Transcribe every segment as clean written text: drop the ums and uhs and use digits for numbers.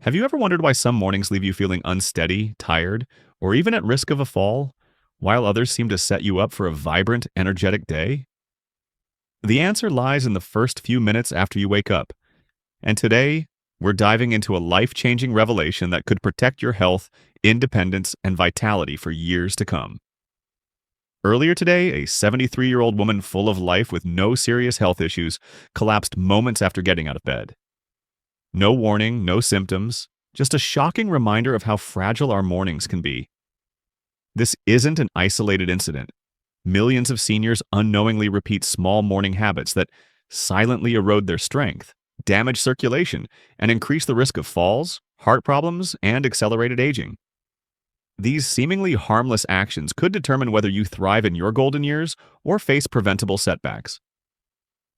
Have you ever wondered why some mornings leave you feeling unsteady, tired, or even at risk of a fall, while others seem to set you up for a vibrant, energetic day? The answer lies in the first few minutes after you wake up. And today, we're diving into a life-changing revelation that could protect your health, independence, and vitality for years to come. Earlier today, a 73-year-old woman full of life with no serious health issues collapsed moments after getting out of bed. No warning, no symptoms, just a shocking reminder of how fragile our mornings can be. This isn't an isolated incident. Millions of seniors unknowingly repeat small morning habits that silently erode their strength, damage circulation, and increase the risk of falls, heart problems, and accelerated aging. These seemingly harmless actions could determine whether you thrive in your golden years or face preventable setbacks.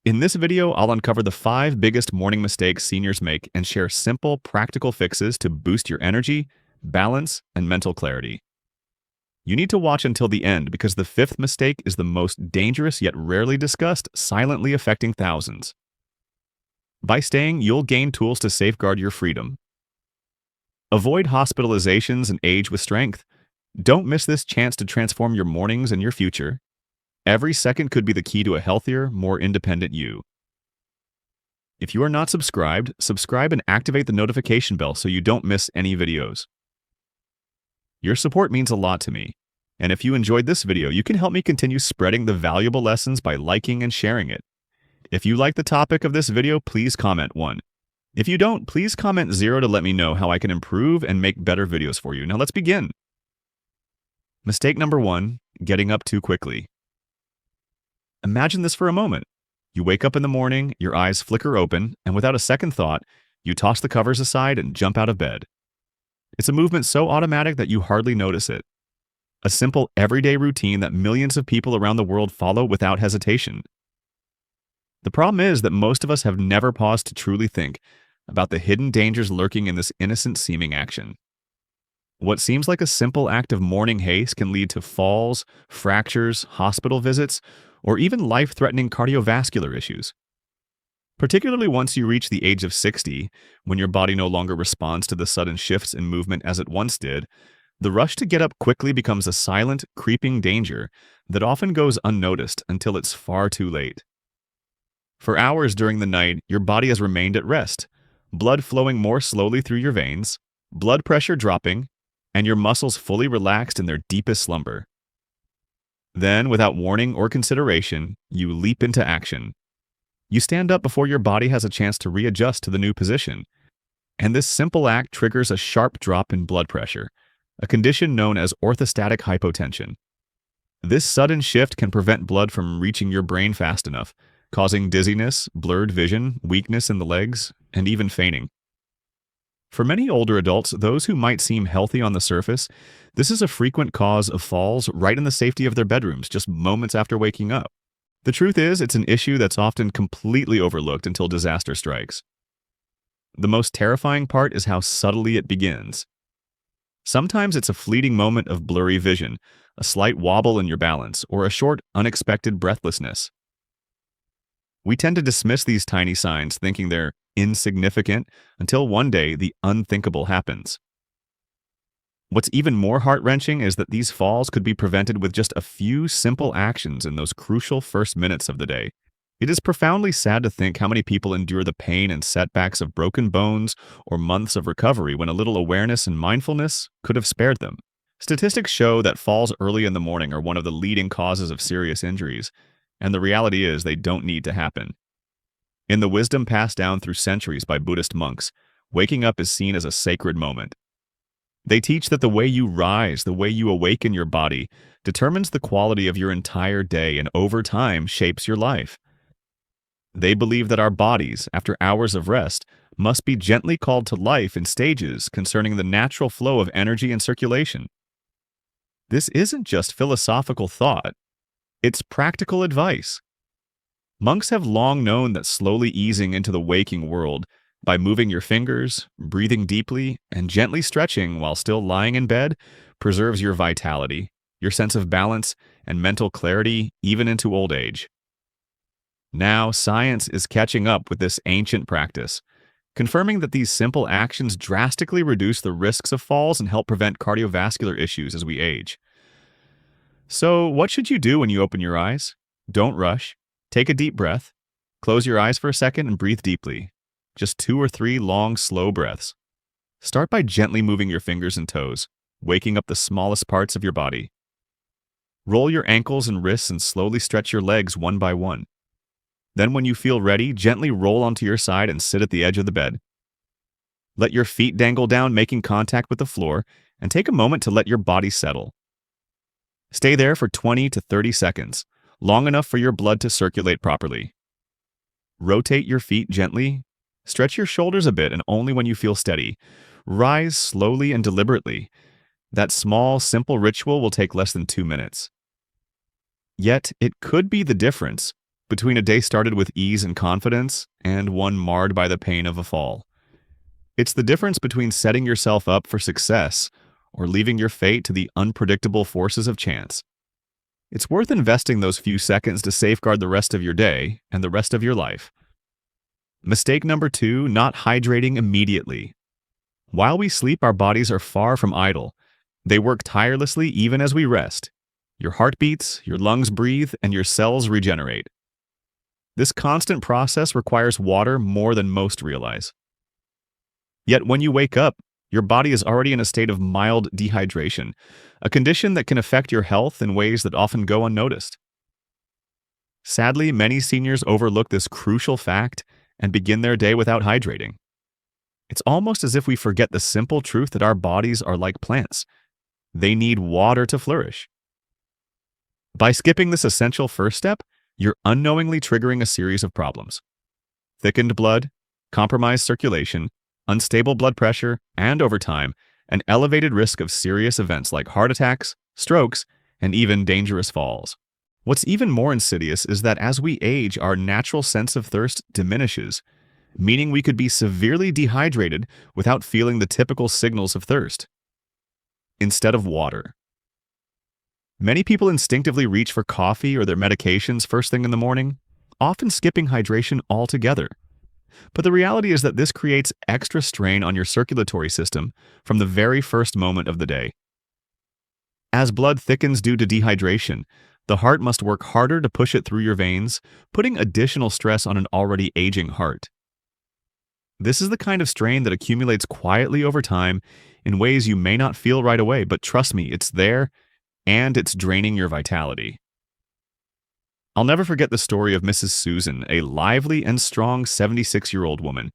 In this video, I'll uncover the 5 biggest morning mistakes seniors make and share simple, practical fixes to boost your energy, balance, and mental clarity. You need to watch until the end because the 5th mistake is the most dangerous yet rarely discussed, silently affecting thousands. By staying, you'll gain tools to safeguard your freedom. Avoid hospitalizations and age with strength. Don't miss this chance to transform your mornings and your future. Every second could be the key to a healthier, more independent you. If you are not subscribed, subscribe and activate the notification bell so you don't miss any videos. Your support means a lot to me, and if you enjoyed this video, you can help me continue spreading the valuable lessons by liking and sharing it. If you like the topic of this video, please comment 1. If you don't, please comment 0 to let me know how I can improve and make better videos for you. Now let's begin. Mistake number 1, getting up too quickly. Imagine this for a moment. You wake up in the morning, your eyes flicker open, and without a second thought, you toss the covers aside and jump out of bed. It's a movement so automatic that you hardly notice it. A simple, everyday routine that millions of people around the world follow without hesitation. The problem is that most of us have never paused to truly think about the hidden dangers lurking in this innocent-seeming action. What seems like a simple act of morning haste can lead to falls, fractures, hospital visits, or even life-threatening cardiovascular issues. Particularly once you reach the age of 60, when your body no longer responds to the sudden shifts in movement as it once did, the rush to get up quickly becomes a silent, creeping danger that often goes unnoticed until it's far too late. For hours during the night, your body has remained at rest, blood flowing more slowly through your veins, blood pressure dropping, and your muscles fully relaxed in their deepest slumber. Then, without warning or consideration, you leap into action. You stand up before your body has a chance to readjust to the new position, and this simple act triggers a sharp drop in blood pressure, a condition known as orthostatic hypotension. This sudden shift can prevent blood from reaching your brain fast enough, causing dizziness, blurred vision, weakness in the legs, and even fainting. For many older adults, those who might seem healthy on the surface, this is a frequent cause of falls right in the safety of their bedrooms just moments after waking up. The truth is, it's an issue that's often completely overlooked until disaster strikes. The most terrifying part is how subtly it begins. Sometimes it's a fleeting moment of blurry vision, a slight wobble in your balance, or a short, unexpected breathlessness. We tend to dismiss these tiny signs, thinking they're insignificant, until one day the unthinkable happens. What's even more heart-wrenching is that these falls could be prevented with just a few simple actions in those crucial first minutes of the day. It is profoundly sad to think how many people endure the pain and setbacks of broken bones or months of recovery when a little awareness and mindfulness could have spared them. Statistics show that falls early in the morning are one of the leading causes of serious injuries, and the reality is they don't need to happen. In the wisdom passed down through centuries by Buddhist monks, waking up is seen as a sacred moment. They teach that the way you rise, the way you awaken your body, determines the quality of your entire day and over time shapes your life. They believe that our bodies, after hours of rest, must be gently called to life in stages concerning the natural flow of energy and circulation. This isn't just philosophical thought, it's practical advice. Monks have long known that slowly easing into the waking world by moving your fingers, breathing deeply, and gently stretching while still lying in bed preserves your vitality, your sense of balance, and mental clarity even into old age. Now, science is catching up with this ancient practice, confirming that these simple actions drastically reduce the risks of falls and help prevent cardiovascular issues as we age. So, what should you do when you open your eyes? Don't rush. Take a deep breath. Close your eyes for a second and breathe deeply. Just 2 or 3 long, slow breaths. Start by gently moving your fingers and toes, waking up the smallest parts of your body. Roll your ankles and wrists and slowly stretch your legs one by one. Then when you feel ready, gently roll onto your side and sit at the edge of the bed. Let your feet dangle down, making contact with the floor, and take a moment to let your body settle. Stay there for 20 to 30 seconds, long enough for your blood to circulate properly. Rotate your feet gently. Stretch your shoulders a bit and only when you feel steady. Rise slowly and deliberately. That small, simple ritual will take less than 2 minutes. Yet, it could be the difference between a day started with ease and confidence and one marred by the pain of a fall. It's the difference between setting yourself up for success or leaving your fate to the unpredictable forces of chance. It's worth investing those few seconds to safeguard the rest of your day and the rest of your life. Mistake number 2, not hydrating immediately. While we sleep, our bodies are far from idle. They work tirelessly even as we rest. Your heart beats, your lungs breathe, and your cells regenerate. This constant process requires water more than most realize. Yet when you wake up, your body is already in a state of mild dehydration, a condition that can affect your health in ways that often go unnoticed. Sadly, many seniors overlook this crucial fact and begin their day without hydrating. It's almost as if we forget the simple truth that our bodies are like plants. They need water to flourish. By skipping this essential first step, you're unknowingly triggering a series of problems. Thickened blood, compromised circulation, unstable blood pressure, and over time, an elevated risk of serious events like heart attacks, strokes, and even dangerous falls. What's even more insidious is that as we age, our natural sense of thirst diminishes, meaning we could be severely dehydrated without feeling the typical signals of thirst. Instead of water. Many people instinctively reach for coffee or their medications first thing in the morning, often skipping hydration altogether. But the reality is that this creates extra strain on your circulatory system from the very first moment of the day. As blood thickens due to dehydration, the heart must work harder to push it through your veins, putting additional stress on an already aging heart. This is the kind of strain that accumulates quietly over time in ways you may not feel right away, but trust me, it's there, and it's draining your vitality. I'll never forget the story of Mrs. Susan, a lively and strong 76-year-old woman.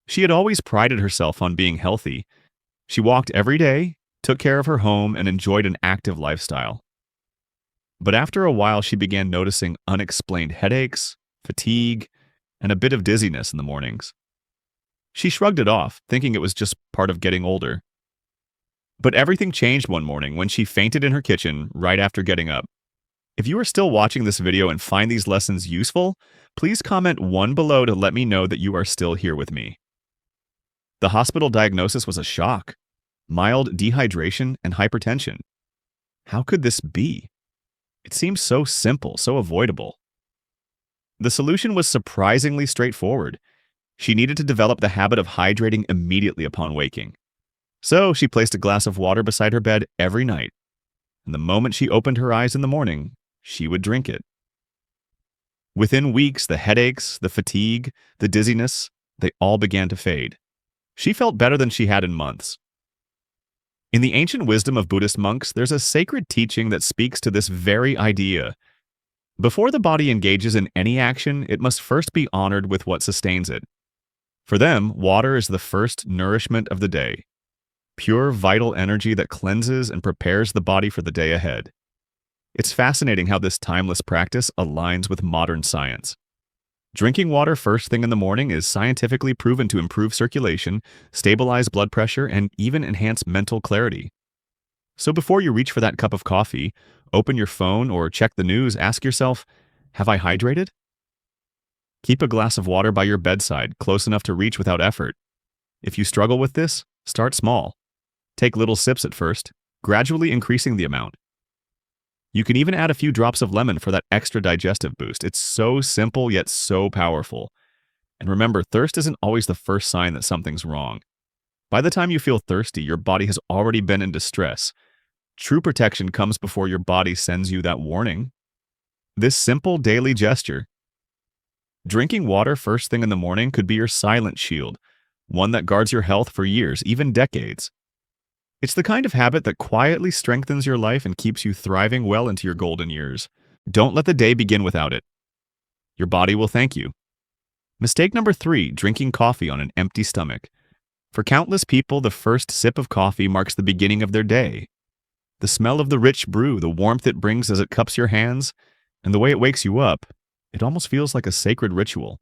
She had always prided herself on being healthy. She walked every day, took care of her home, and enjoyed an active lifestyle. But after a while, she began noticing unexplained headaches, fatigue, and a bit of dizziness in the mornings. She shrugged it off, thinking it was just part of getting older. But everything changed one morning when she fainted in her kitchen right after getting up. If you are still watching this video and find these lessons useful, please comment 1 below to let me know that you are still here with me. The hospital diagnosis was a shock. Mild dehydration and hypertension. How could this be? It seems so simple, so avoidable. The solution was surprisingly straightforward. She needed to develop the habit of hydrating immediately upon waking. So she placed a glass of water beside her bed every night, and the moment she opened her eyes in the morning, she would drink it. Within weeks, the headaches, the fatigue, the dizziness, they all began to fade. She felt better than she had in months. In the ancient wisdom of Buddhist monks, there's a sacred teaching that speaks to this very idea. Before the body engages in any action, it must first be honored with what sustains it. For them, water is the first nourishment of the day. Pure, vital energy that cleanses and prepares the body for the day ahead. It's fascinating how this timeless practice aligns with modern science. Drinking water first thing in the morning is scientifically proven to improve circulation, stabilize blood pressure, and even enhance mental clarity. So before you reach for that cup of coffee, open your phone, or check the news, ask yourself, have I hydrated? Keep a glass of water by your bedside, close enough to reach without effort. If you struggle with this, start small. Take little sips at first, gradually increasing the amount. You can even add a few drops of lemon for that extra digestive boost. It's so simple yet so powerful. And remember, thirst isn't always the first sign that something's wrong. By the time you feel thirsty, your body has already been in distress. True protection comes before your body sends you that warning. This simple daily gesture, drinking water first thing in the morning, could be your silent shield, one that guards your health for years, even decades. It's the kind of habit that quietly strengthens your life and keeps you thriving well into your golden years. Don't let the day begin without it. Your body will thank you. Mistake number 3, drinking coffee on an empty stomach. For countless people, the first sip of coffee marks the beginning of their day. The smell of the rich brew, the warmth it brings as it cups your hands, and the way it wakes you up, it almost feels like a sacred ritual.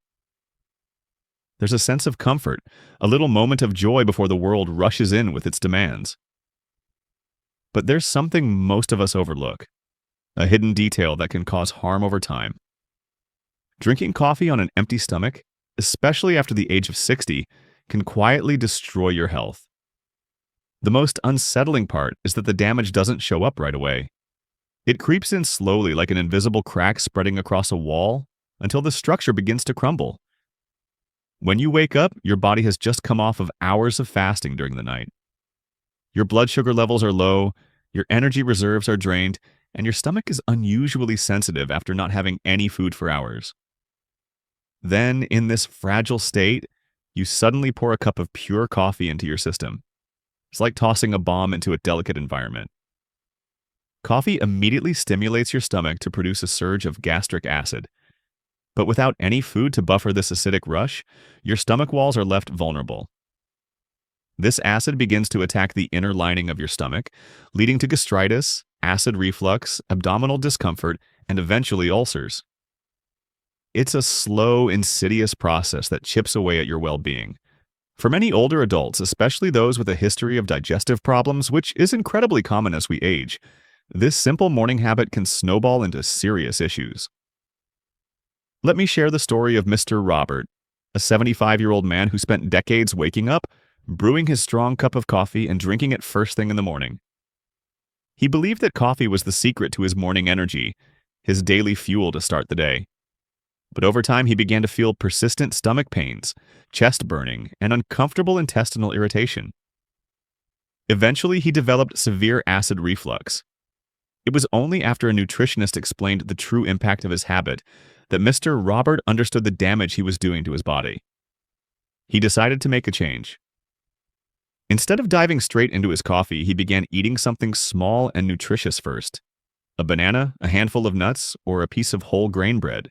There's a sense of comfort, a little moment of joy before the world rushes in with its demands. But there's something most of us overlook, a hidden detail that can cause harm over time. Drinking coffee on an empty stomach, especially after the age of 60, can quietly destroy your health. The most unsettling part is that the damage doesn't show up right away. It creeps in slowly like an invisible crack spreading across a wall until the structure begins to crumble. When you wake up, your body has just come off of hours of fasting during the night. Your blood sugar levels are low, your energy reserves are drained, and your stomach is unusually sensitive after not having any food for hours. Then, in this fragile state, you suddenly pour a cup of pure coffee into your system. It's like tossing a bomb into a delicate environment. Coffee immediately stimulates your stomach to produce a surge of gastric acid. But without any food to buffer this acidic rush, your stomach walls are left vulnerable. This acid begins to attack the inner lining of your stomach, leading to gastritis, acid reflux, abdominal discomfort, and eventually ulcers. It's a slow, insidious process that chips away at your well-being. For many older adults, especially those with a history of digestive problems, which is incredibly common as we age, this simple morning habit can snowball into serious issues. Let me share the story of Mr. Robert, a 75-year-old man who spent decades waking up, brewing his strong cup of coffee and drinking it first thing in the morning. He believed that coffee was the secret to his morning energy, his daily fuel to start the day. But over time, he began to feel persistent stomach pains, chest burning, and uncomfortable intestinal irritation. Eventually, he developed severe acid reflux. It was only after a nutritionist explained the true impact of his habit that Mr. Robert understood the damage he was doing to his body. He decided to make a change. Instead of diving straight into his coffee, he began eating something small and nutritious first: a banana, a handful of nuts, or a piece of whole grain bread.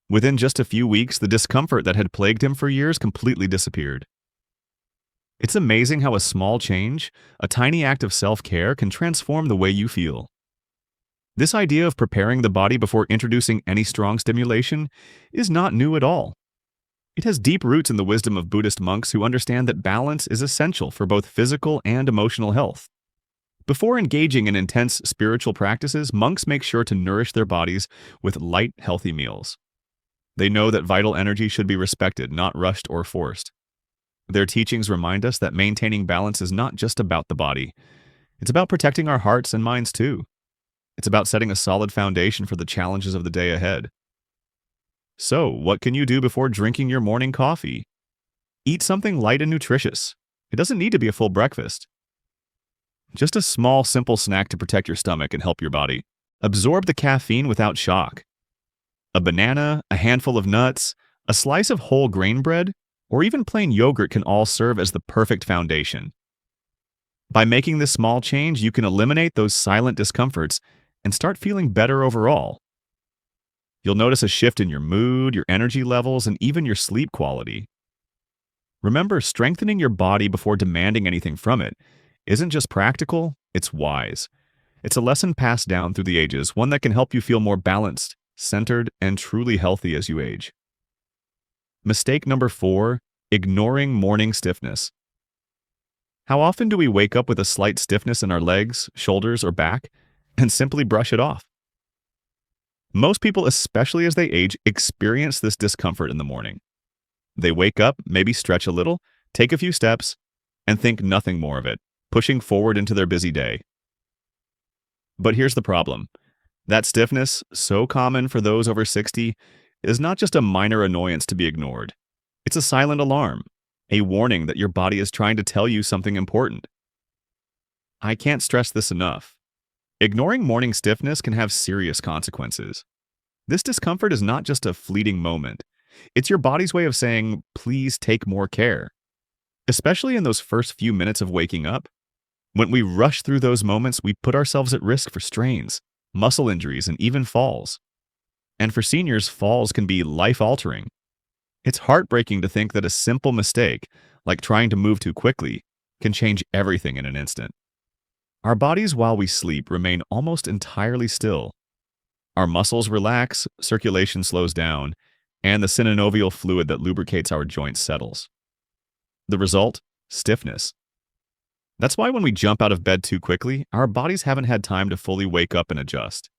Within just a few weeks, the discomfort that had plagued him for years completely disappeared. It's amazing how a small change, a tiny act of self-care, can transform the way you feel. This idea of preparing the body before introducing any strong stimulation is not new at all. It has deep roots in the wisdom of Buddhist monks who understand that balance is essential for both physical and emotional health. Before engaging in intense spiritual practices, monks make sure to nourish their bodies with light, healthy meals. They know that vital energy should be respected, not rushed or forced. Their teachings remind us that maintaining balance is not just about the body. It's about protecting our hearts and minds too. It's about setting a solid foundation for the challenges of the day ahead. So, what can you do before drinking your morning coffee? Eat something light and nutritious. It doesn't need to be a full breakfast. Just a small, simple snack to protect your stomach and help your body absorb the caffeine without shock. A banana, a handful of nuts, a slice of whole grain bread, or even plain yogurt can all serve as the perfect foundation. By making this small change, you can eliminate those silent discomforts and start feeling better overall. You'll notice a shift in your mood, your energy levels, and even your sleep quality. Remember, strengthening your body before demanding anything from it isn't just practical, it's wise. It's a lesson passed down through the ages, one that can help you feel more balanced, centered, and truly healthy as you age. Mistake number 4, ignoring morning stiffness. How often do we wake up with a slight stiffness in our legs, shoulders, or back and simply brush it off? Most people, especially as they age, experience this discomfort in the morning. They wake up, maybe stretch a little, take a few steps, and think nothing more of it, pushing forward into their busy day. But here's the problem. That stiffness, so common for those over 60, is not just a minor annoyance to be ignored. It's a silent alarm, a warning that your body is trying to tell you something important. I can't stress this enough. Ignoring morning stiffness can have serious consequences. This discomfort is not just a fleeting moment. It's your body's way of saying, please take more care. Especially in those first few minutes of waking up. When we rush through those moments, we put ourselves at risk for strains, muscle injuries, and even falls. And for seniors, falls can be life-altering. It's heartbreaking to think that a simple mistake, like trying to move too quickly, can change everything in an instant. Our bodies, while we sleep, remain almost entirely still. Our muscles relax, circulation slows down, and the synovial fluid that lubricates our joints settles. The result? Stiffness. That's why when we jump out of bed too quickly, our bodies haven't had time to fully wake up and adjust.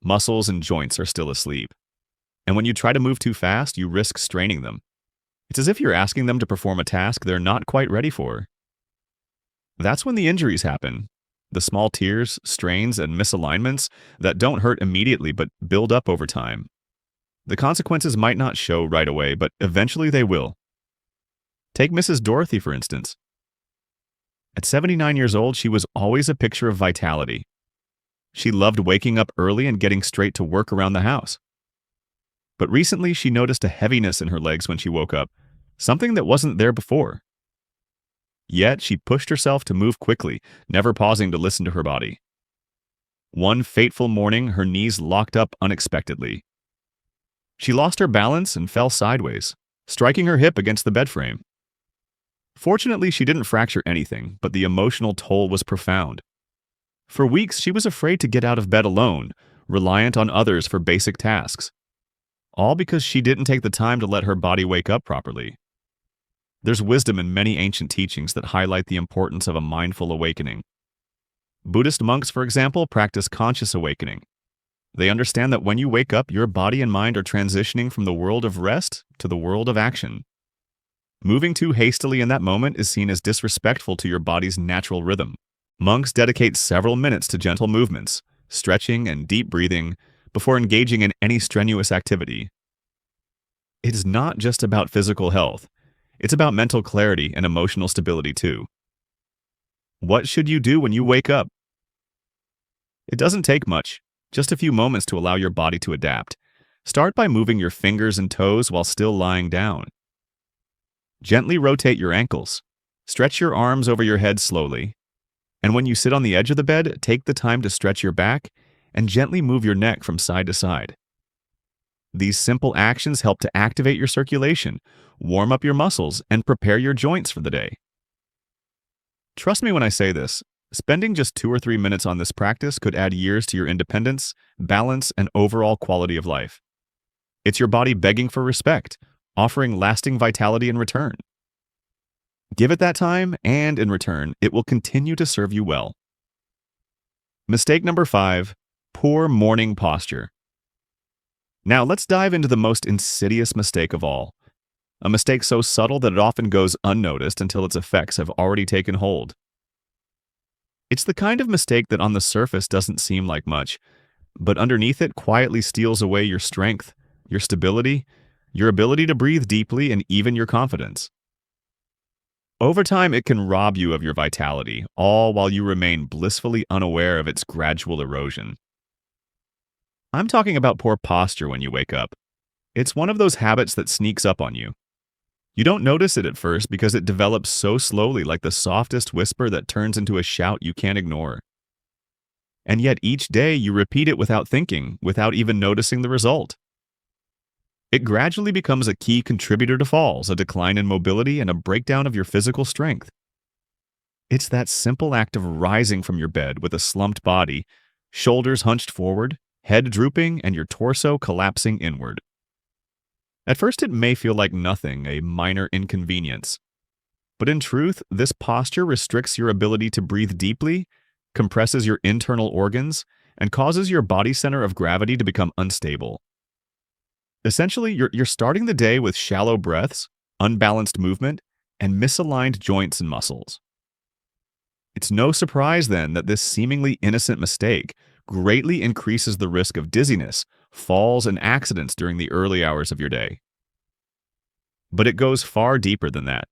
Muscles and joints are still asleep. And when you try to move too fast, you risk straining them. It's as if you're asking them to perform a task they're not quite ready for. That's when the injuries happen. The small tears, strains, and misalignments that don't hurt immediately but build up over time. The consequences might not show right away, but eventually they will. Take Mrs. Dorothy, for instance. At 79 years old, she was always a picture of vitality. She loved waking up early and getting straight to work around the house. But recently, she noticed a heaviness in her legs when she woke up, something that wasn't there before. Yet, she pushed herself to move quickly, never pausing to listen to her body. One fateful morning, her knees locked up unexpectedly. She lost her balance and fell sideways, striking her hip against the bed frame. Fortunately, she didn't fracture anything, but the emotional toll was profound. For weeks, she was afraid to get out of bed alone, reliant on others for basic tasks. All because she didn't take the time to let her body wake up properly. There's wisdom in many ancient teachings that highlight the importance of a mindful awakening. Buddhist monks, for example, practice conscious awakening. They understand that when you wake up, your body and mind are transitioning from the world of rest to the world of action. Moving too hastily in that moment is seen as disrespectful to your body's natural rhythm. Monks dedicate several minutes to gentle movements, stretching, and deep breathing before engaging in any strenuous activity. It is not just about physical health. It's about mental clarity and emotional stability too. What should you do when you wake up? It doesn't take much, just a few moments to allow your body to adapt. Start by moving your fingers and toes while still lying down. Gently rotate your ankles. Stretch your arms over your head slowly. And when you sit on the edge of the bed, take the time to stretch your back and gently move your neck from side to side. These simple actions help to activate your circulation, warm up your muscles, and prepare your joints for the day. Trust me when I say this, spending just 2 or 3 minutes on this practice could add years to your independence, balance, and overall quality of life. It's your body begging for respect, offering lasting vitality in return. Give it that time, and in return, it will continue to serve you well. Mistake number 5, poor morning posture. Now let's dive into the most insidious mistake of all. A mistake so subtle that it often goes unnoticed until its effects have already taken hold. It's the kind of mistake that on the surface doesn't seem like much, but underneath it quietly steals away your strength, your stability, your ability to breathe deeply, and even your confidence. Over time, it can rob you of your vitality, all while you remain blissfully unaware of its gradual erosion. I'm talking about poor posture when you wake up. It's one of those habits that sneaks up on you. You don't notice it at first because it develops so slowly, like the softest whisper that turns into a shout you can't ignore. And yet each day you repeat it without thinking, without even noticing the result. It gradually becomes a key contributor to falls, a decline in mobility, and a breakdown of your physical strength. It's that simple act of rising from your bed with a slumped body, shoulders hunched forward, head drooping, and your torso collapsing inward. At first, it may feel like nothing, a minor inconvenience. But in truth, this posture restricts your ability to breathe deeply, compresses your internal organs, and causes your body center of gravity to become unstable. Essentially, you're starting the day with shallow breaths, unbalanced movement, and misaligned joints and muscles. It's no surprise then that this seemingly innocent mistake greatly increases the risk of dizziness, falls, and accidents during the early hours of your day. But it goes far deeper than that.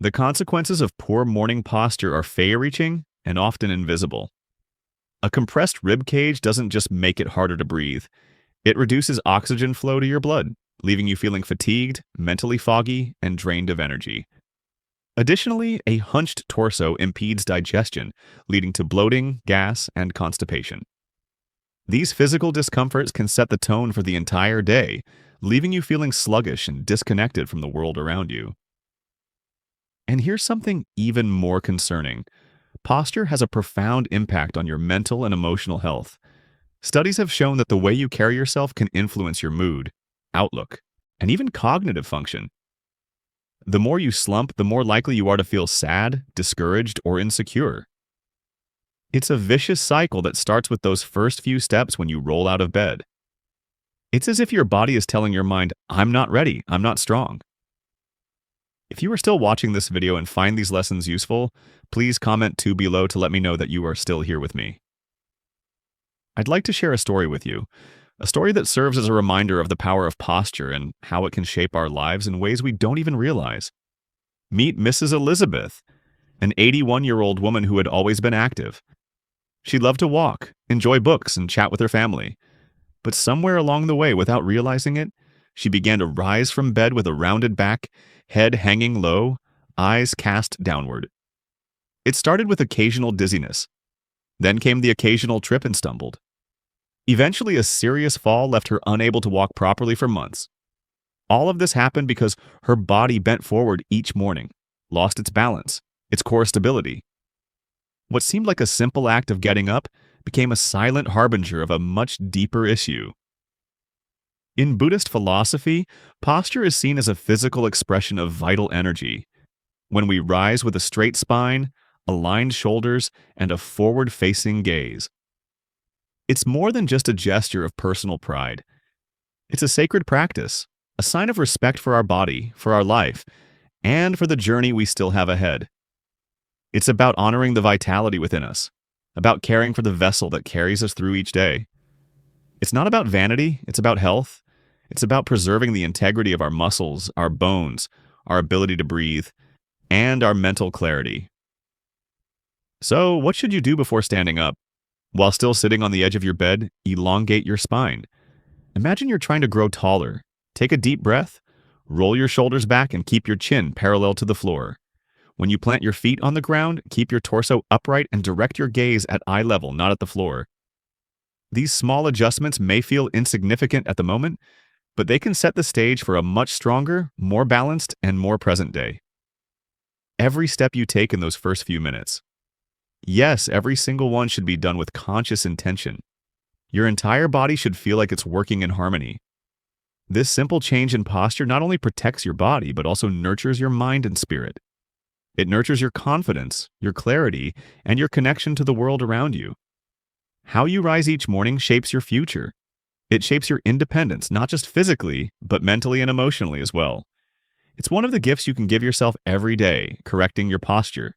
The consequences of poor morning posture are far-reaching and often invisible. A compressed rib cage doesn't just make it harder to breathe. It reduces oxygen flow to your blood, leaving you feeling fatigued, mentally foggy, and drained of energy. Additionally, a hunched torso impedes digestion, leading to bloating, gas, and constipation. These physical discomforts can set the tone for the entire day, leaving you feeling sluggish and disconnected from the world around you. And here's something even more concerning. Posture has a profound impact on your mental and emotional health. Studies have shown that the way you carry yourself can influence your mood, outlook, and even cognitive function. The more you slump, the more likely you are to feel sad, discouraged, or insecure. It's a vicious cycle that starts with those first few steps when you roll out of bed. It's as if your body is telling your mind, "I'm not ready, I'm not strong." If you are still watching this video and find these lessons useful, please comment 2 below to let me know that you are still here with me. I'd like to share a story with you, a story that serves as a reminder of the power of posture and how it can shape our lives in ways we don't even realize. Meet Mrs. Elizabeth, an 81-year-old woman who had always been active. She loved to walk, enjoy books, and chat with her family. But somewhere along the way, without realizing it, she began to rise from bed with a rounded back, head hanging low, eyes cast downward. It started with occasional dizziness. Then came the occasional trip and stumbled. Eventually, a serious fall left her unable to walk properly for months. All of this happened because her body bent forward each morning, lost its balance, its core stability. What seemed like a simple act of getting up became a silent harbinger of a much deeper issue. In Buddhist philosophy, posture is seen as a physical expression of vital energy. When we rise with a straight spine, aligned shoulders, and a forward-facing gaze. It's more than just a gesture of personal pride. It's a sacred practice, a sign of respect for our body, for our life, and for the journey we still have ahead. It's about honoring the vitality within us, about caring for the vessel that carries us through each day. It's not about vanity, it's about health. It's about preserving the integrity of our muscles, our bones, our ability to breathe, and our mental clarity. So, what should you do before standing up? While still sitting on the edge of your bed, elongate your spine. Imagine you're trying to grow taller. Take a deep breath, roll your shoulders back, and keep your chin parallel to the floor. When you plant your feet on the ground, keep your torso upright and direct your gaze at eye level, not at the floor. These small adjustments may feel insignificant at the moment, but they can set the stage for a much stronger, more balanced, and more present day. Every step you take in those first few minutes. Yes, every single one should be done with conscious intention. Your entire body should feel like it's working in harmony. This simple change in posture not only protects your body, but also nurtures your mind and spirit. It nurtures your confidence, your clarity, and your connection to the world around you. How you rise each morning shapes your future. It shapes your independence, not just physically, but mentally and emotionally as well. It's one of the gifts you can give yourself every day, correcting your posture.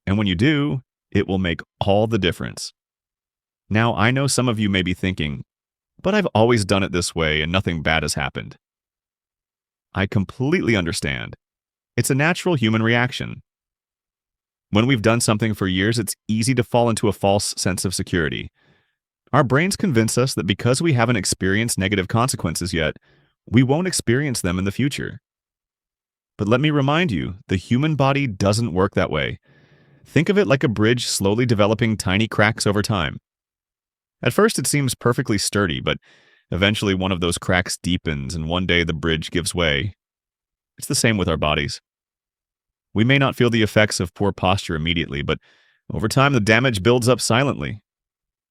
And when you do, it will make all the difference. Now, I know some of you may be thinking, but I've always done it this way and nothing bad has happened. I completely understand. It's a natural human reaction. When we've done something for years, it's easy to fall into a false sense of security. Our brains convince us that because we haven't experienced negative consequences yet, we won't experience them in the future. But let me remind you, the human body doesn't work that way. Think of it like a bridge slowly developing tiny cracks over time. At first it seems perfectly sturdy, but eventually one of those cracks deepens and one day the bridge gives way. It's the same with our bodies. We may not feel the effects of poor posture immediately, but over time the damage builds up silently.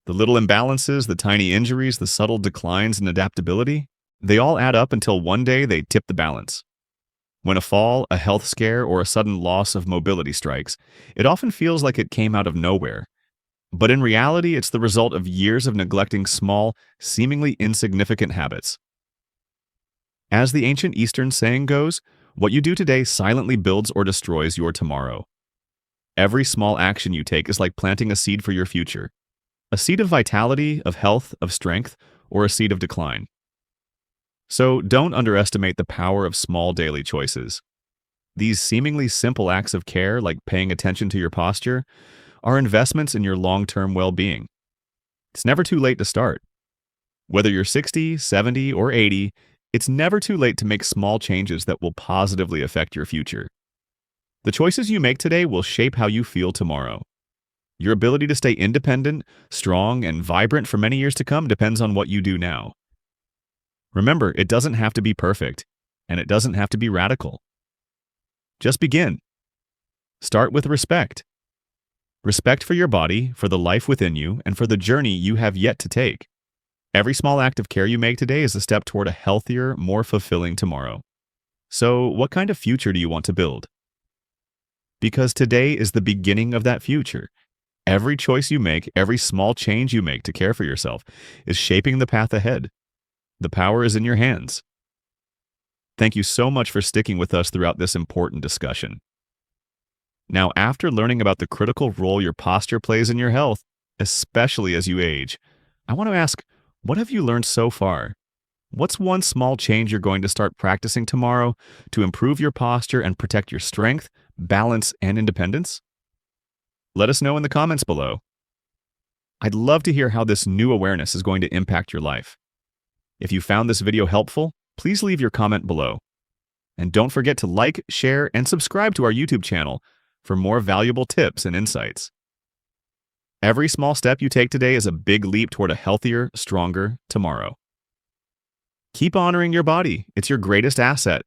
The little imbalances, the tiny injuries, the subtle declines in adaptability, they all add up until one day they tip the balance. When a fall, a health scare, or a sudden loss of mobility strikes, it often feels like it came out of nowhere. But in reality, it's the result of years of neglecting small, seemingly insignificant habits. As the ancient Eastern saying goes, what you do today silently builds or destroys your tomorrow. Every small action you take is like planting a seed for your future. A seed of vitality, of health, of strength, or a seed of decline. So don't underestimate the power of small daily choices. These seemingly simple acts of care, like paying attention to your posture, are investments in your long-term well-being. It's never too late to start. Whether you're 60, 70, or 80, it's never too late to make small changes that will positively affect your future. The choices you make today will shape how you feel tomorrow. Your ability to stay independent, strong, and vibrant for many years to come depends on what you do now. Remember, it doesn't have to be perfect, and it doesn't have to be radical. Just begin. Start with respect. Respect for your body, for the life within you, and for the journey you have yet to take. Every small act of care you make today is a step toward a healthier, more fulfilling tomorrow. So, what kind of future do you want to build? Because today is the beginning of that future. Every choice you make, every small change you make to care for yourself is shaping the path ahead. The power is in your hands. Thank you so much for sticking with us throughout this important discussion. Now, after learning about the critical role your posture plays in your health, especially as you age, I want to ask, what have you learned so far? What's one small change you're going to start practicing tomorrow to improve your posture and protect your strength, balance, and independence? Let us know in the comments below. I'd love to hear how this new awareness is going to impact your life. If you found this video helpful, please leave your comment below. And don't forget to like, share, and subscribe to our YouTube channel for more valuable tips and insights. Every small step you take today is a big leap toward a healthier, stronger tomorrow. Keep honoring your body. It's your greatest asset.